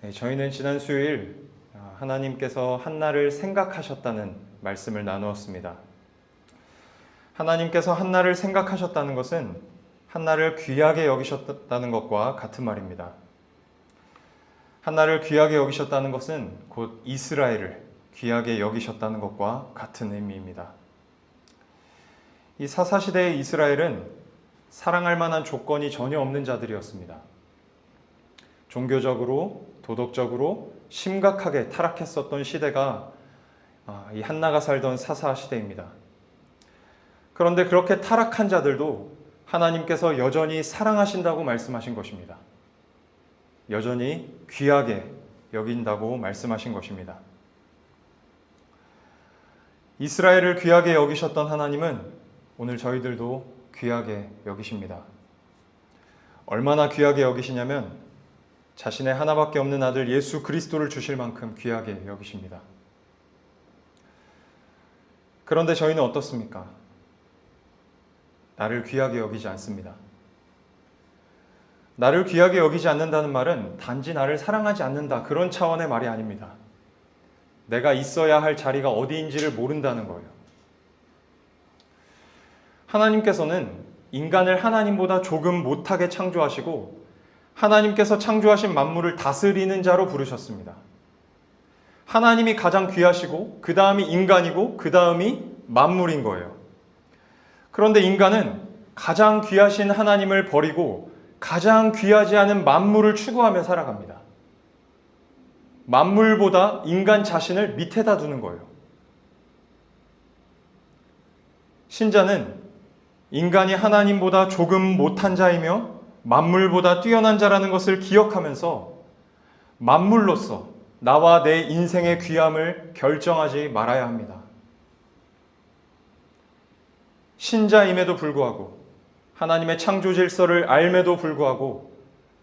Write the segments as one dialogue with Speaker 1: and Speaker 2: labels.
Speaker 1: 네, 저희는 지난 수요일 하나님께서 한나를 생각하셨다는 말씀을 나누었습니다. 하나님께서 한나를 생각하셨다는 것은 한나를 귀하게 여기셨다는 것과 같은 말입니다. 한나를 귀하게 여기셨다는 것은 곧 이스라엘을 귀하게 여기셨다는 것과 같은 의미입니다. 이 사사시대의 이스라엘은 사랑할 만한 조건이 전혀 없는 자들이었습니다. 종교적으로, 도덕적으로 심각하게 타락했었던 시대가 이 한나가 살던 사사 시대입니다. 그런데 그렇게 타락한 자들도 하나님께서 여전히 사랑하신다고 말씀하신 것입니다. 여전히 귀하게 여긴다고 말씀하신 것입니다. 이스라엘을 귀하게 여기셨던 하나님은 오늘 저희들도 귀하게 여기십니다. 얼마나 귀하게 여기시냐면 자신의 하나밖에 없는 아들 예수 그리스도를 주실 만큼 귀하게 여기십니다. 그런데 저희는 어떻습니까? 나를 귀하게 여기지 않습니다. 나를 귀하게 여기지 않는다는 말은 단지 나를 사랑하지 않는다, 그런 차원의 말이 아닙니다. 내가 있어야 할 자리가 어디인지를 모른다는 거예요. 하나님께서는 인간을 하나님보다 조금 못하게 창조하시고 하나님께서 창조하신 만물을 다스리는 자로 부르셨습니다. 하나님이 가장 귀하시고 그 다음이 인간이고 그 다음이 만물인 거예요. 그런데 인간은 가장 귀하신 하나님을 버리고 가장 귀하지 않은 만물을 추구하며 살아갑니다. 만물보다 인간 자신을 밑에다 두는 거예요. 신자는 인간이 하나님보다 조금 못한 자이며 만물보다 뛰어난 자라는 것을 기억하면서 만물로서 나와 내 인생의 귀함을 결정하지 말아야 합니다. 신자임에도 불구하고 하나님의 창조 질서를 알매도 불구하고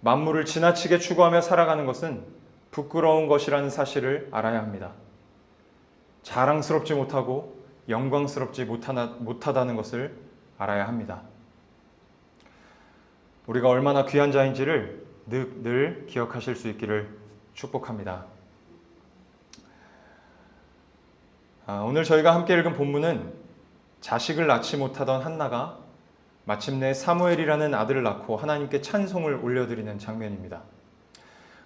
Speaker 1: 만물을 지나치게 추구하며 살아가는 것은 부끄러운 것이라는 사실을 알아야 합니다. 자랑스럽지 못하고 영광스럽지 못하다는 것을 알아야 합니다. 우리가 얼마나 귀한 자인지를 늘 기억하실 수 있기를 축복합니다. 오늘 저희가 함께 읽은 본문은 자식을 낳지 못하던 한나가 마침내 사무엘이라는 아들을 낳고 하나님께 찬송을 올려드리는 장면입니다.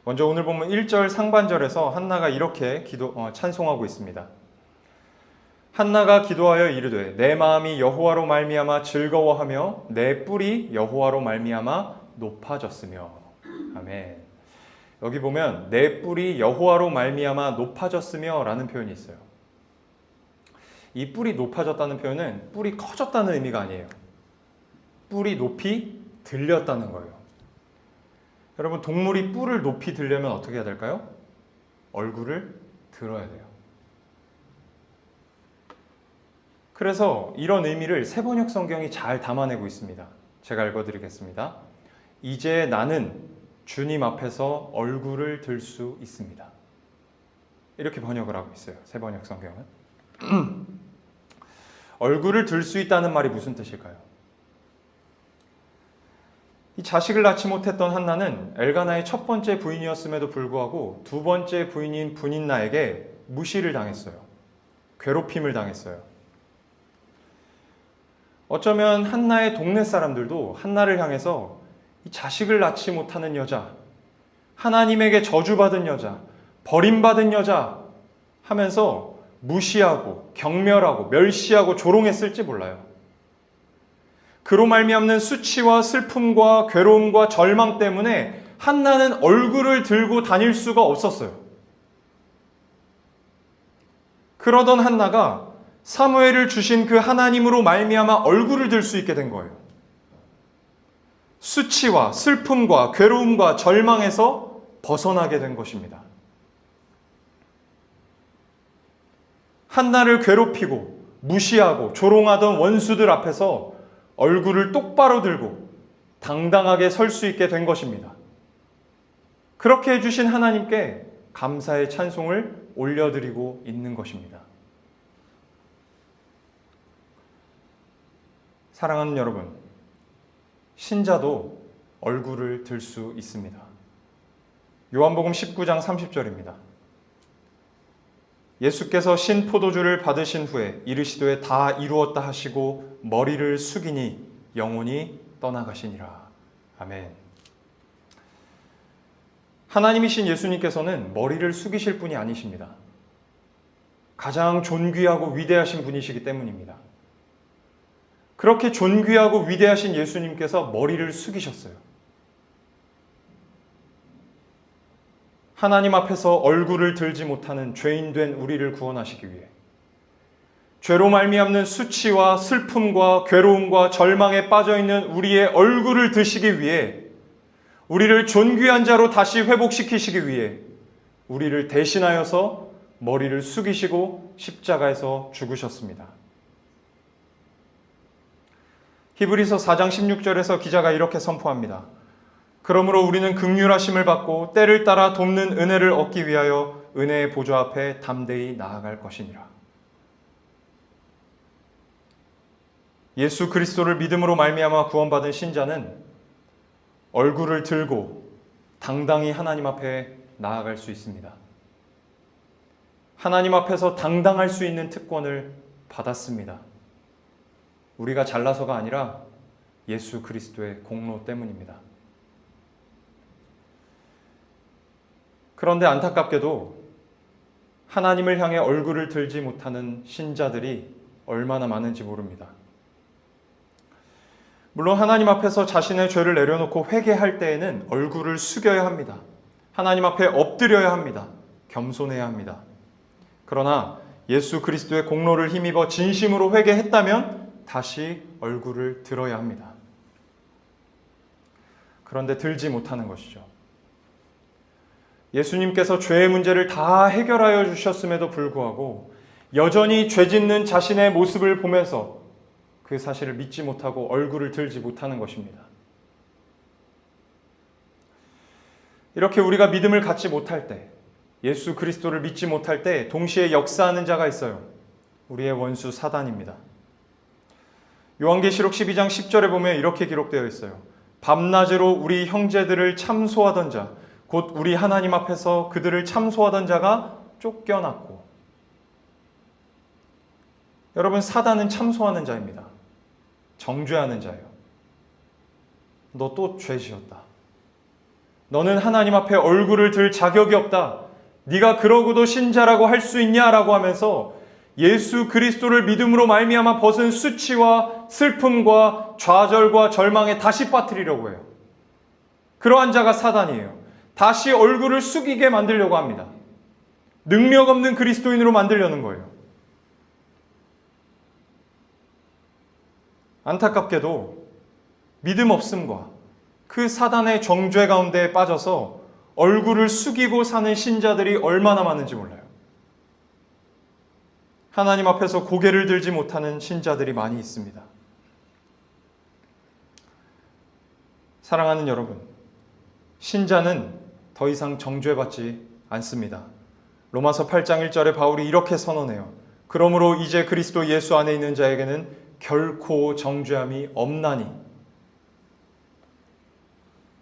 Speaker 1: 먼저 오늘 본문 1절 상반절에서 한나가 이렇게 찬송하고 있습니다. 한나가 기도하여 이르되 내 마음이 여호와로 말미암아 즐거워하며 내 뿔이 여호와로 말미암아 높아졌으며. 아멘. 여기 보면 내 뿔이 여호와로 말미암아 높아졌으며 라는 표현이 있어요. 이 뿔이 높아졌다는 표현은 뿔이 커졌다는 의미가 아니에요. 뿔이 높이 들렸다는 거예요. 여러분, 동물이 뿔을 높이 들려면 어떻게 해야 될까요? 얼굴을 들어야 돼요. 그래서 이런 의미를 세번역 성경이 잘 담아내고 있습니다. 제가 읽어드리겠습니다. 이제 나는 주님 앞에서 얼굴을 들 수 있습니다. 이렇게 번역을 하고 있어요. 세번역 성경은. 얼굴을 들 수 있다는 말이 무슨 뜻일까요? 이 자식을 낳지 못했던 한나는 엘가나의 첫 번째 부인이었음에도 불구하고 두 번째 부인인 분인나에게 무시를 당했어요. 괴롭힘을 당했어요. 어쩌면 한나의 동네 사람들도 한나를 향해서 이 자식을 낳지 못하는 여자, 하나님에게 저주받은 여자, 버림받은 여자 하면서 무시하고 경멸하고 멸시하고 조롱했을지 몰라요. 그로 말미암는 수치와 슬픔과 괴로움과 절망 때문에 한나는 얼굴을 들고 다닐 수가 없었어요. 그러던 한나가 사무엘을 주신 그 하나님으로 말미암아 얼굴을 들 수 있게 된 거예요. 수치와 슬픔과 괴로움과 절망에서 벗어나게 된 것입니다. 한나를 괴롭히고 무시하고 조롱하던 원수들 앞에서 얼굴을 똑바로 들고 당당하게 설 수 있게 된 것입니다. 그렇게 해주신 하나님께 감사의 찬송을 올려드리고 있는 것입니다. 사랑하는 여러분, 신자도 얼굴을 들 수 있습니다. 요한복음 19장 30절입니다. 예수께서 신 포도주를 받으신 후에 이르시되 다 이루었다 하시고 머리를 숙이니 영혼이 떠나가시니라. 아멘. 하나님이신 예수님께서는 머리를 숙이실 분이 아니십니다. 가장 존귀하고 위대하신 분이시기 때문입니다. 그렇게 존귀하고 위대하신 예수님께서 머리를 숙이셨어요. 하나님 앞에서 얼굴을 들지 못하는 죄인 된 우리를 구원하시기 위해, 죄로 말미암는 수치와 슬픔과 괴로움과 절망에 빠져있는 우리의 얼굴을 드시기 위해, 우리를 존귀한 자로 다시 회복시키시기 위해 우리를 대신하여서 머리를 숙이시고 십자가에서 죽으셨습니다. 히브리서 4장 16절에서 기자가 이렇게 선포합니다. 그러므로 우리는 긍휼하심을 받고 때를 따라 돕는 은혜를 얻기 위하여 은혜의 보좌 앞에 담대히 나아갈 것이니라. 예수 그리스도를 믿음으로 말미암아 구원받은 신자는 얼굴을 들고 당당히 하나님 앞에 나아갈 수 있습니다. 하나님 앞에서 당당할 수 있는 특권을 받았습니다. 우리가 잘나서가 아니라 예수 그리스도의 공로 때문입니다. 그런데 안타깝게도 하나님을 향해 얼굴을 들지 못하는 신자들이 얼마나 많은지 모릅니다. 물론 하나님 앞에서 자신의 죄를 내려놓고 회개할 때에는 얼굴을 숙여야 합니다. 하나님 앞에 엎드려야 합니다. 겸손해야 합니다. 그러나 예수 그리스도의 공로를 힘입어 진심으로 회개했다면 다시 얼굴을 들어야 합니다. 그런데 들지 못하는 것이죠. 예수님께서 죄의 문제를 다 해결하여 주셨음에도 불구하고 여전히 죄 짓는 자신의 모습을 보면서 그 사실을 믿지 못하고 얼굴을 들지 못하는 것입니다. 이렇게 우리가 믿음을 갖지 못할 때, 예수 그리스도를 믿지 못할 때 동시에 역사하는 자가 있어요. 우리의 원수 사단입니다. 요한계시록 12장 10절에 보면 이렇게 기록되어 있어요. 밤낮으로 우리 형제들을 참소하던 자, 곧 우리 하나님 앞에서 그들을 참소하던 자가 쫓겨났고. 여러분, 사단은 참소하는 자입니다. 정죄하는 자예요. 너 또 죄 지었다. 너는 하나님 앞에 얼굴을 들 자격이 없다. 네가 그러고도 신자라고 할 수 있냐라고 하면서 예수 그리스도를 믿음으로 말미암아 벗은 수치와 슬픔과 좌절과 절망에 다시 빠뜨리려고 해요. 그러한 자가 사단이에요. 다시 얼굴을 숙이게 만들려고 합니다. 능력 없는 그리스도인으로 만들려는 거예요. 안타깝게도 믿음 없음과 그 사단의 정죄 가운데 빠져서 얼굴을 숙이고 사는 신자들이 얼마나 많은지 몰라요. 하나님 앞에서 고개를 들지 못하는 신자들이 많이 있습니다. 사랑하는 여러분, 신자는 더 이상 정죄받지 않습니다. 로마서 8장 1절에 바울이 이렇게 선언해요. 그러므로 이제 그리스도 예수 안에 있는 자에게는 결코 정죄함이 없나니.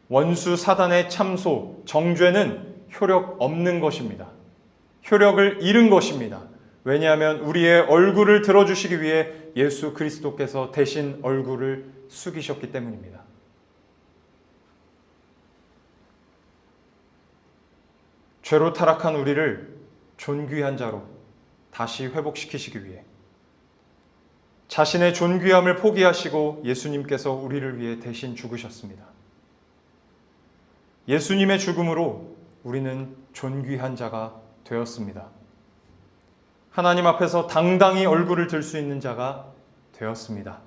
Speaker 1: 원수 사단의 참소, 정죄는 효력 없는 것입니다. 효력을 잃은 것입니다. 왜냐하면 우리의 얼굴을 들어주시기 위해 예수 그리스도께서 대신 얼굴을 숙이셨기 때문입니다. 죄로 타락한 우리를 존귀한 자로 다시 회복시키시기 위해 자신의 존귀함을 포기하시고 예수님께서 우리를 위해 대신 죽으셨습니다. 예수님의 죽음으로 우리는 존귀한 자가 되었습니다. 하나님 앞에서 당당히 얼굴을 들 수 있는 자가 되었습니다.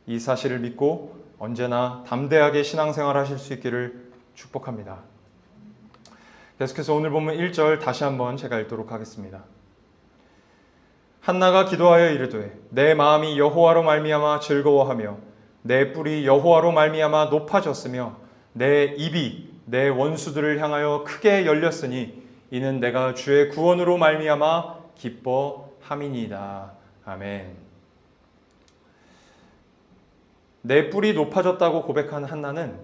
Speaker 1: 이 사실을 믿고 언제나 담대하게 신앙생활 하실 수 있기를 축복합니다. 계속해서 오늘 본문 1절 다시 한번 제가 읽도록 하겠습니다. 한나가 기도하여 이르되 내 마음이 여호와로 말미암아 즐거워하며 내 뿔이 여호와로 말미암아 높아졌으며 내 입이 내 원수들을 향하여 크게 열렸으니 이는 내가 주의 구원으로 말미암아 기뻐함이니이다. 아멘. 내 뿔이 높아졌다고 고백한 한나는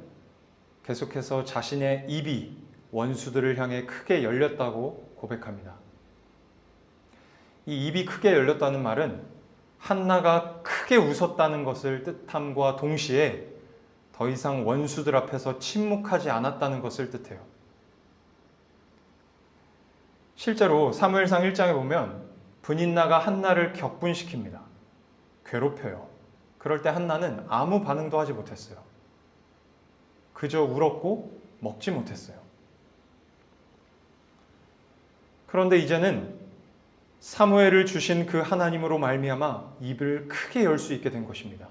Speaker 1: 계속해서 자신의 입이 원수들을 향해 크게 열렸다고 고백합니다. 이 입이 크게 열렸다는 말은 한나가 크게 웃었다는 것을 뜻함과 동시에 더 이상 원수들 앞에서 침묵하지 않았다는 것을 뜻해요. 실제로 사무엘상 1장에 보면 브닛나가 한나를 격분시킵니다. 괴롭혀요. 그럴 때 한나는 아무 반응도 하지 못했어요. 그저 울었고 먹지 못했어요. 그런데 이제는 사무엘을 주신 그 하나님으로 말미암아 입을 크게 열 수 있게 된 것입니다.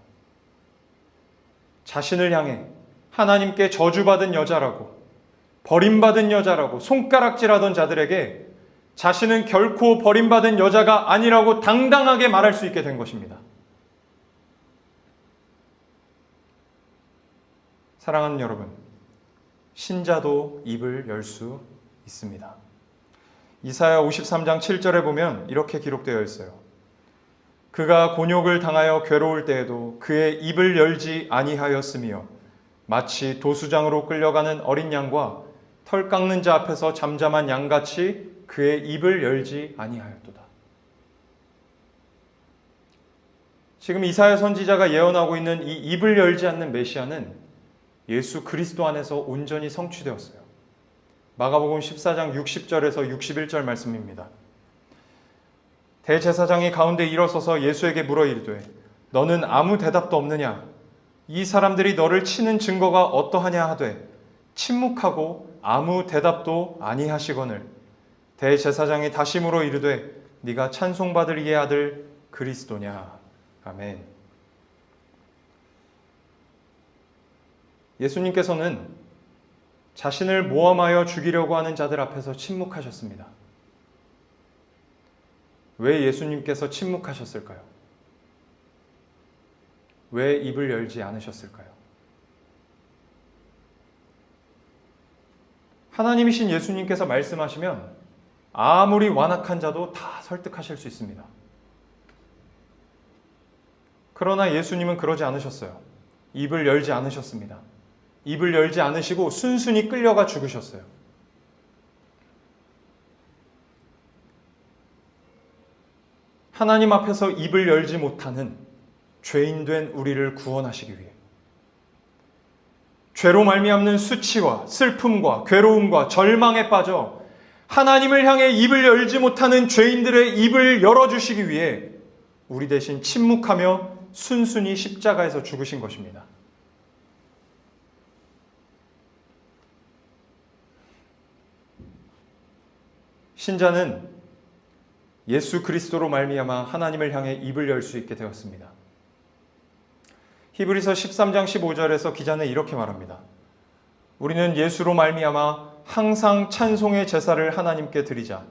Speaker 1: 자신을 향해 하나님께 저주받은 여자라고, 버림받은 여자라고 손가락질하던 자들에게 자신은 결코 버림받은 여자가 아니라고 당당하게 말할 수 있게 된 것입니다. 사랑하는 여러분, 신자도 입을 열 수 있습니다. 이사야 53장 7절에 보면 이렇게 기록되어 있어요. 그가 곤욕을 당하여 괴로울 때에도 그의 입을 열지 아니하였으며 마치 도수장으로 끌려가는 어린 양과 털 깎는 자 앞에서 잠잠한 양같이 그의 입을 열지 아니하였도다. 지금 이사야 선지자가 예언하고 있는 이 입을 열지 않는 메시아는 예수 그리스도 안에서 온전히 성취되었어요. 마가복음 14장 60절에서 61절 말씀입니다. 대제사장이 가운데 일어서서 예수에게 물어 이르되 너는 아무 대답도 없느냐? 이 사람들이 너를 치는 증거가 어떠하냐 하되 침묵하고 아무 대답도 아니하시거늘 대제사장이 다시 물어 이르되 네가 찬송받을 이의 아들 그리스도냐? 아멘. 예수님께서는 자신을 모함하여 죽이려고 하는 자들 앞에서 침묵하셨습니다. 왜 예수님께서 침묵하셨을까요? 왜 입을 열지 않으셨을까요? 하나님이신 예수님께서 말씀하시면 아무리 완악한 자도 다 설득하실 수 있습니다. 그러나 예수님은 그러지 않으셨어요. 입을 열지 않으셨습니다. 입을 열지 않으시고 순순히 끌려가 죽으셨어요. 하나님 앞에서 입을 열지 못하는 죄인된 우리를 구원하시기 위해 죄로 말미암는 수치와 슬픔과 괴로움과 절망에 빠져 하나님을 향해 입을 열지 못하는 죄인들의 입을 열어주시기 위해 우리 대신 침묵하며 순순히 십자가에서 죽으신 것입니다. 신자는 예수 그리스도로 말미암아 하나님을 향해 입을 열 수 있게 되었습니다. 히브리서 13장 15절에서 기자는 이렇게 말합니다. 우리는 예수로 말미암아 항상 찬송의 제사를 하나님께 드리자.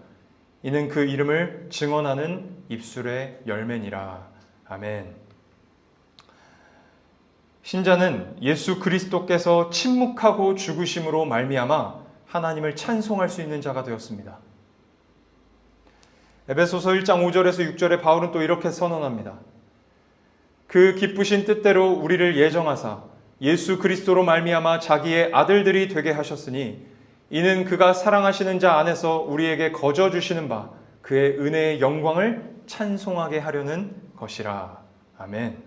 Speaker 1: 이는 그 이름을 증언하는 입술의 열매니라. 아멘. 신자는 예수 그리스도께서 침묵하고 죽으심으로 말미암아 하나님을 찬송할 수 있는 자가 되었습니다. 에베소서 1장 5절에서 6절에 바울은 또 이렇게 선언합니다. 그 기쁘신 뜻대로 우리를 예정하사 예수 그리스도로 말미암아 자기의 아들들이 되게 하셨으니 이는 그가 사랑하시는 자 안에서 우리에게 거저 주시는 바 그의 은혜의 영광을 찬송하게 하려는 것이라. 아멘.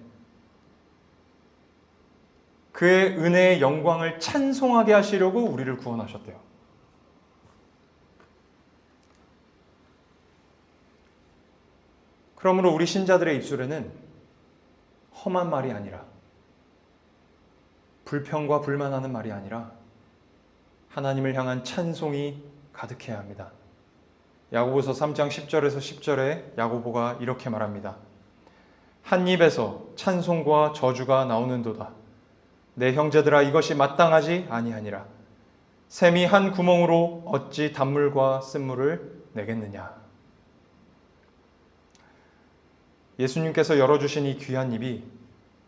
Speaker 1: 그의 은혜의 영광을 찬송하게 하시려고 우리를 구원하셨대요. 그러므로 우리 신자들의 입술에는 험한 말이 아니라 불평과 불만하는 말이 아니라 하나님을 향한 찬송이 가득해야 합니다. 야고보서 3장 10절에서 10절에 야고보가 이렇게 말합니다. 한 입에서 찬송과 저주가 나오는도다. 내 형제들아 이것이 마땅하지 아니하니라. 샘이 한 구멍으로 어찌 단물과 쓴물을 내겠느냐. 예수님께서 열어주신 이 귀한 입이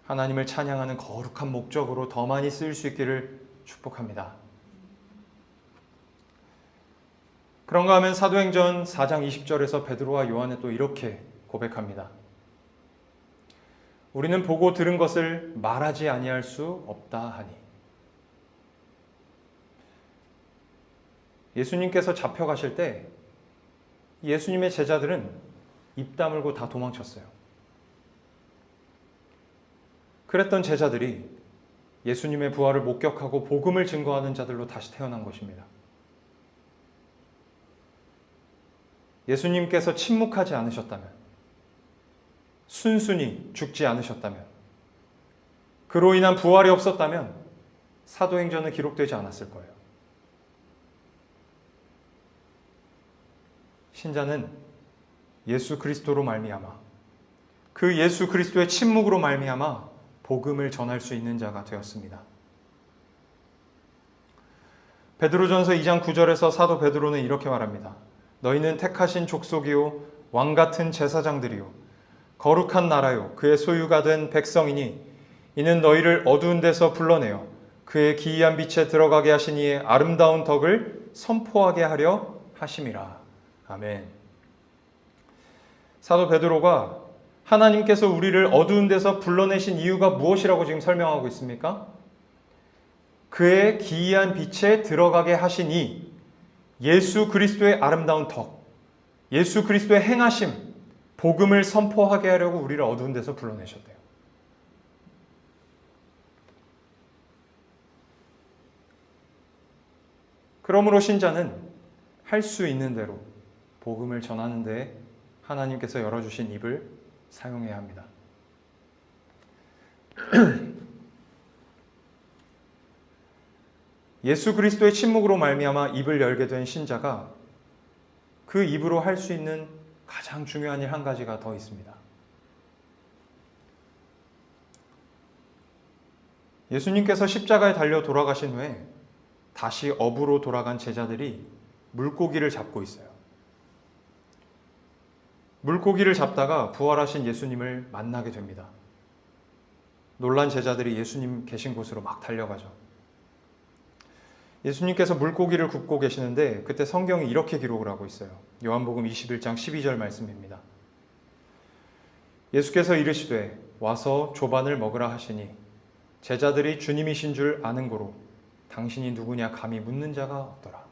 Speaker 1: 하나님을 찬양하는 거룩한 목적으로 더 많이 쓰일 수 있기를 축복합니다. 그런가 하면 사도행전 4장 20절에서 베드로와 요한은 또 이렇게 고백합니다. 우리는 보고 들은 것을 말하지 아니할 수 없다 하니. 예수님께서 잡혀가실 때 예수님의 제자들은 입 다물고 다 도망쳤어요. 그랬던 제자들이 예수님의 부활을 목격하고 복음을 증거하는 자들로 다시 태어난 것입니다. 예수님께서 침묵하지 않으셨다면, 순순히 죽지 않으셨다면, 그로 인한 부활이 없었다면 사도행전은 기록되지 않았을 거예요. 신자는 예수 그리스도로 말미암아, 그 예수 그리스도의 침묵으로 말미암아 복음을 전할 수 있는 자가 되었습니다. 베드로전서 2장 9절에서 사도 베드로는 이렇게 말합니다. 너희는 택하신 족속이요 왕 같은 제사장들이요 거룩한 나라요 그의 소유가 된 백성이니 이는 너희를 어두운 데서 불러내어 그의 기이한 빛에 들어가게 하신 이의 아름다운 덕을 선포하게 하려 하심이라. 아멘. 사도 베드로가 하나님께서 우리를 어두운 데서 불러내신 이유가 무엇이라고 지금 설명하고 있습니까? 그의 기이한 빛에 들어가게 하시니 예수 그리스도의 아름다운 덕, 예수 그리스도의 행하심, 복음을 선포하게 하려고 우리를 어두운 데서 불러내셨대요. 그러므로 신자는 할 수 있는 대로 복음을 전하는 데 하나님께서 열어주신 입을 사용해야 합니다. 예수 그리스도의 침묵으로 말미암아 입을 열게 된 신자가 그 입으로 할 수 있는 가장 중요한 일 한 가지가 더 있습니다. 예수님께서 십자가에 달려 돌아가신 후에 다시 업으로 돌아간 제자들이 물고기를 잡고 있어요. 물고기를 잡다가 부활하신 예수님을 만나게 됩니다. 놀란 제자들이 예수님 계신 곳으로 막 달려가죠. 예수님께서 물고기를 굽고 계시는데 그때 성경이 이렇게 기록을 하고 있어요. 요한복음 21장 12절 말씀입니다. 예수께서 이르시되 와서 조반을 먹으라 하시니 제자들이 주님이신 줄 아는 고로 당신이 누구냐 감히 묻는 자가 없더라.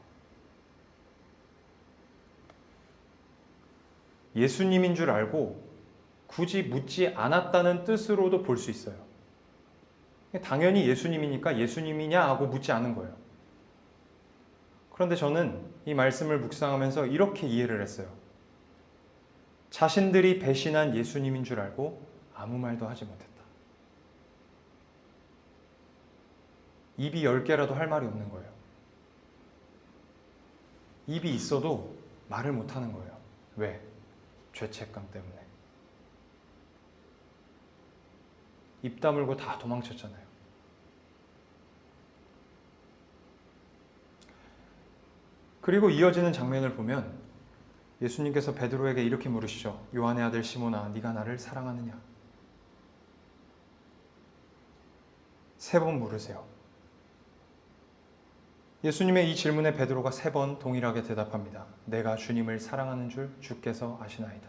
Speaker 1: 예수님인 줄 알고 굳이 묻지 않았다는 뜻으로도 볼 수 있어요. 당연히 예수님이니까 예수님이냐 하고 묻지 않은 거예요. 그런데 저는 이 말씀을 묵상하면서 이렇게 이해를 했어요. 자신들이 배신한 예수님인 줄 알고 아무 말도 하지 못했다. 입이 10개라도 할 말이 없는 거예요. 입이 있어도 말을 못하는 거예요. 왜? 죄책감 때문에. 입 다물고 다 도망쳤잖아요. 그리고 이어지는 장면을 보면 예수님께서 베드로에게 이렇게 물으시죠. 요한의 아들 시몬아, 네가 나를 사랑하느냐? 3번 물으세요. 예수님의 이 질문에 베드로가 3번 동일하게 대답합니다. 내가 주님을 사랑하는 줄 주께서 아시나이다.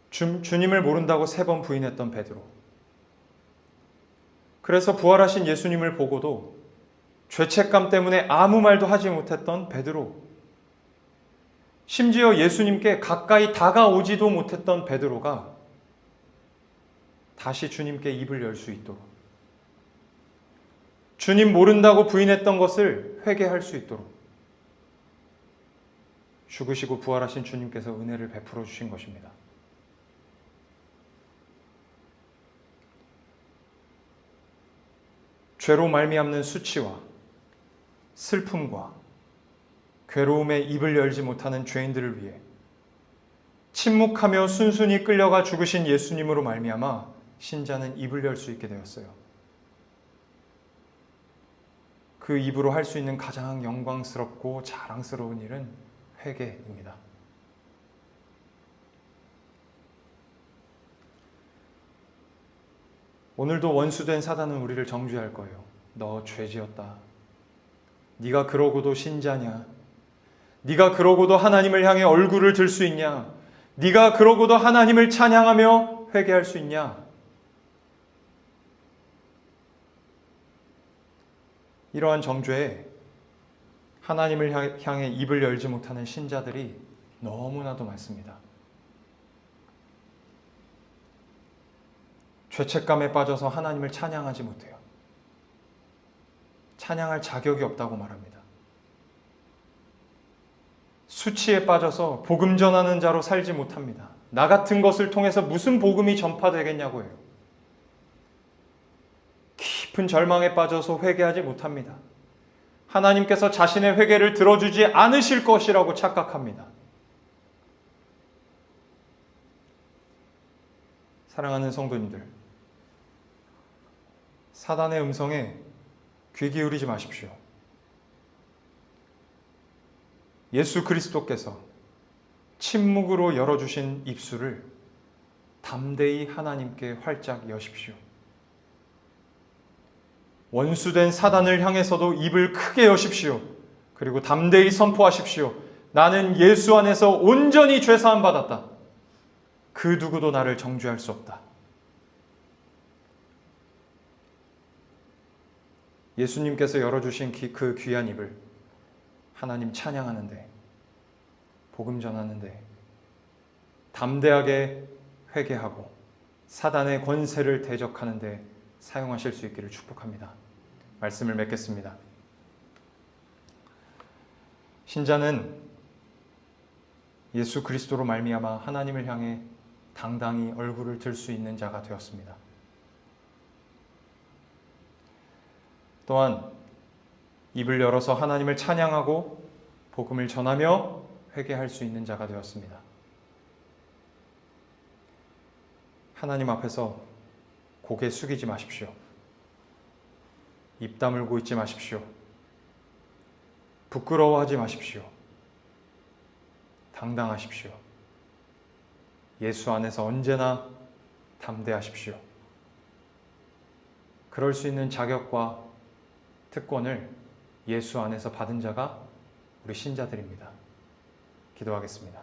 Speaker 1: 주님을 모른다고 3번 부인했던 베드로. 그래서 부활하신 예수님을 보고도 죄책감 때문에 아무 말도 하지 못했던 베드로. 심지어 예수님께 가까이 다가오지도 못했던 베드로가 다시 주님께 입을 열 수 있도록, 주님 모른다고 부인했던 것을 회개할 수 있도록 죽으시고 부활하신 주님께서 은혜를 베풀어 주신 것입니다. 죄로 말미암는 수치와 슬픔과 괴로움에 입을 열지 못하는 죄인들을 위해 침묵하며 순순히 끌려가 죽으신 예수님으로 말미암아 신자는 입을 열 수 있게 되었어요. 그 입으로 할 수 있는 가장 영광스럽고 자랑스러운 일은 회개입니다. 오늘도 원수된 사단은 우리를 정죄할 거예요. 너 죄지었다. 네가 그러고도 신자냐? 네가 그러고도 하나님을 향해 얼굴을 들 수 있냐? 네가 그러고도 하나님을 찬양하며 회개할 수 있냐? 이러한 정죄에 하나님을 향해 입을 열지 못하는 신자들이 너무나도 많습니다. 죄책감에 빠져서 하나님을 찬양하지 못해요. 찬양할 자격이 없다고 말합니다. 수치에 빠져서 복음 전하는 자로 살지 못합니다. 나 같은 것을 통해서 무슨 복음이 전파되겠냐고 해요. 깊은 절망에 빠져서 회개하지 못합니다. 하나님께서 자신의 회개를 들어주지 않으실 것이라고 착각합니다. 사랑하는 성도님들, 사단의 음성에 귀 기울이지 마십시오. 예수 그리스도께서 침묵으로 열어주신 입술을 담대히 하나님께 활짝 여십시오. 원수된 사단을 향해서도 입을 크게 여십시오. 그리고 담대히 선포하십시오. 나는 예수 안에서 온전히 죄사함 받았다. 그 누구도 나를 정죄할 수 없다. 예수님께서 열어주신 그 귀한 입을 하나님 찬양하는데, 복음 전하는데 담대하게 회개하고 사단의 권세를 대적하는데 사용하실 수 있기를 축복합니다. 말씀을 맺겠습니다. 신자는 예수 그리스도로 말미암아 하나님을 향해 당당히 얼굴을 들 수 있는 자가 되었습니다. 또한 입을 열어서 하나님을 찬양하고 복음을 전하며 회개할 수 있는 자가 되었습니다. 하나님 앞에서 고개 숙이지 마십시오. 입 다물고 있지 마십시오. 부끄러워하지 마십시오. 당당하십시오. 예수 안에서 언제나 담대하십시오. 그럴 수 있는 자격과 특권을 예수 안에서 받은 자가 우리 신자들입니다. 기도하겠습니다.